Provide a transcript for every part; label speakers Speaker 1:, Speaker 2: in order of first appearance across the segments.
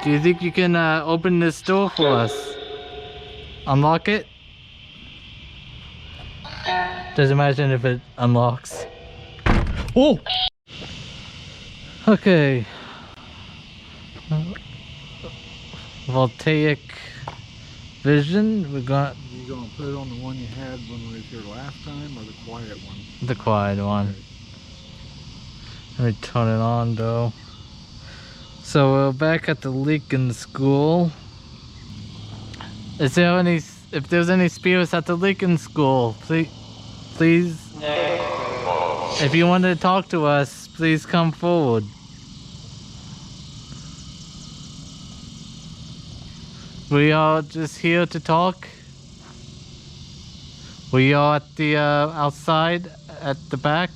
Speaker 1: Do you think you can open this door for us? Unlock it? Just imagine if it unlocks. Oh! Okay. Voltaic vision. We're going.
Speaker 2: You gonna put it on the one you had when we was here last time, or the quiet one?
Speaker 1: The quiet one.
Speaker 2: Okay.
Speaker 1: Let me turn it on though. So we're back at the Lincoln School. Is there any? If there's any spirits at the Lincoln School, please. If you want to talk to us, please come forward. We are just here to talk. We are at the outside at the back.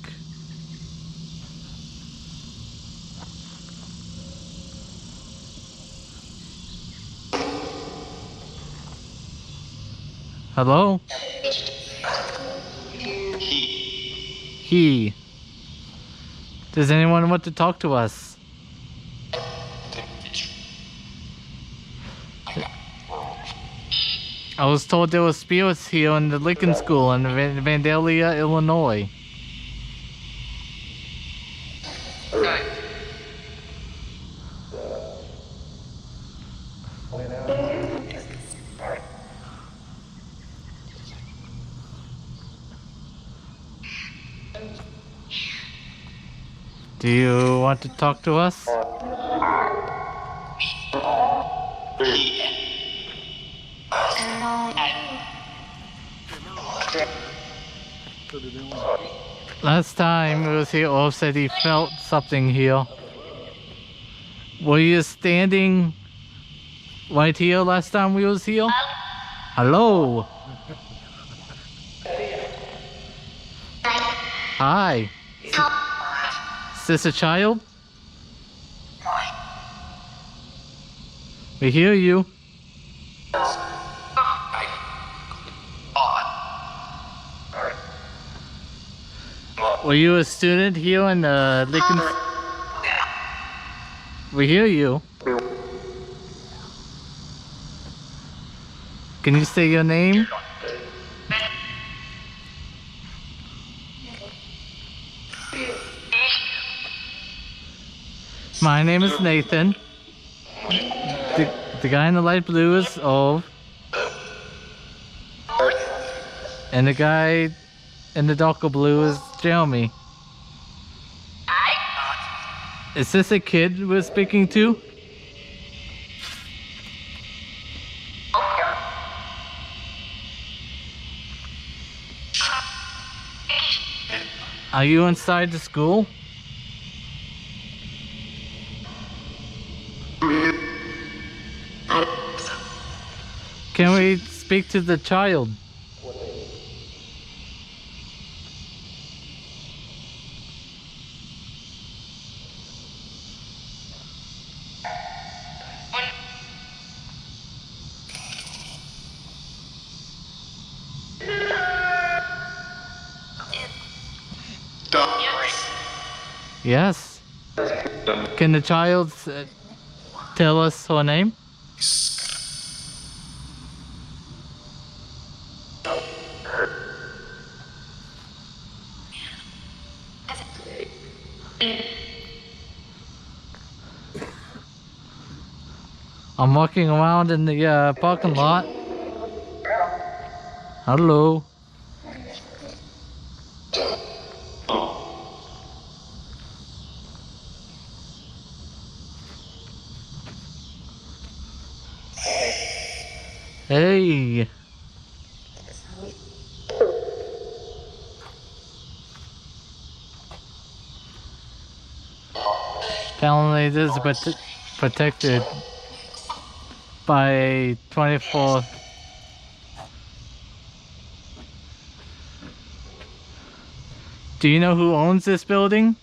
Speaker 1: Hello? He. Does anyone want to talk to us? I was told there were spirits here in the Lincoln School in Vandalia, Illinois. Do you want to talk to us? Last time he was here, Orv said he felt something here. Were you standing right here last time we was here? Hello? Hi. Is this a child? We hear you. Were you a student here in Lincoln? We hear you. Can you say your name? My name is Nathan. The guy in the light blue is Orv. And the guy in the darker blue is Jeremy. Is this a kid we're speaking to? Are you inside the school? Can we speak to the child? Yes. Can the child tell us her name? I'm walking around in the parking lot. Hello. Hey. Apparently this is protected by a 24. Do you know who owns this building?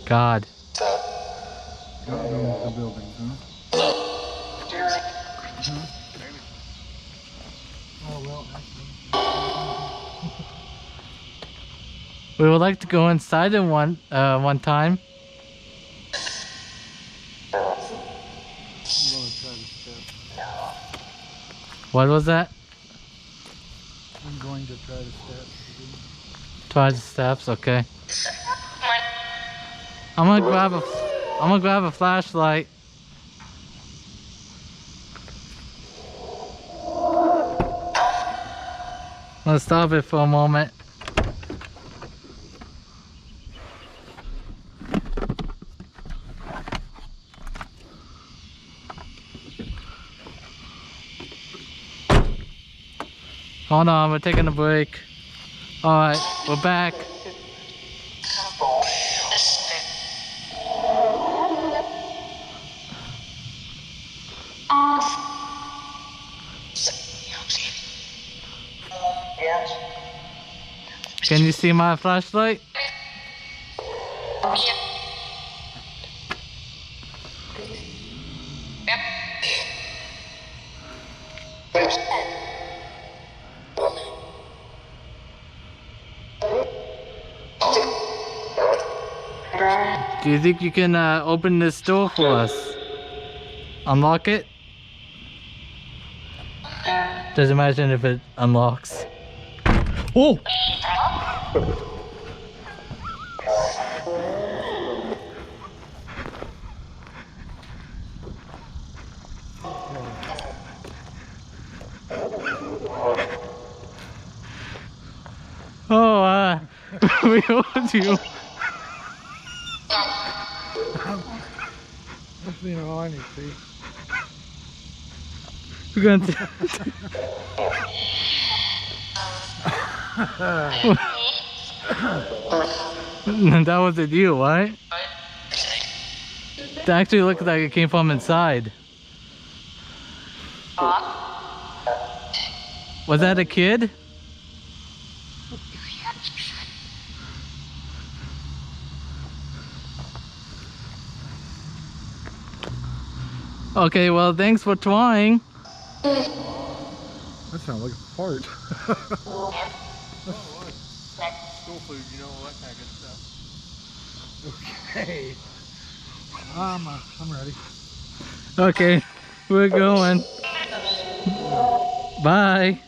Speaker 1: God.
Speaker 2: God owns the building, huh? Oh, well,
Speaker 1: We would like to go inside in one time.
Speaker 2: I'm gonna try to step.
Speaker 1: What was that?
Speaker 2: I'm going to try to step.
Speaker 1: Try the steps, okay. I'm gonna grab a flashlight. Let's stop it for a moment. Hold on, we're taking a break. Alright, we're back. Can you see my flashlight? Do you think you can open this door for us? Unlock it? Just imagine if it unlocks. Oh! Oh, we owed you.
Speaker 2: That's being all I need to see.
Speaker 1: We're going to... That wasn't you, right? It actually looked like it came from inside. Was that a kid? Okay, well, thanks for trying.
Speaker 2: That sounds like a fart.
Speaker 3: School food, you know, all that kind of good stuff.
Speaker 2: Okay. I'm ready.
Speaker 1: Okay, we're going. Bye.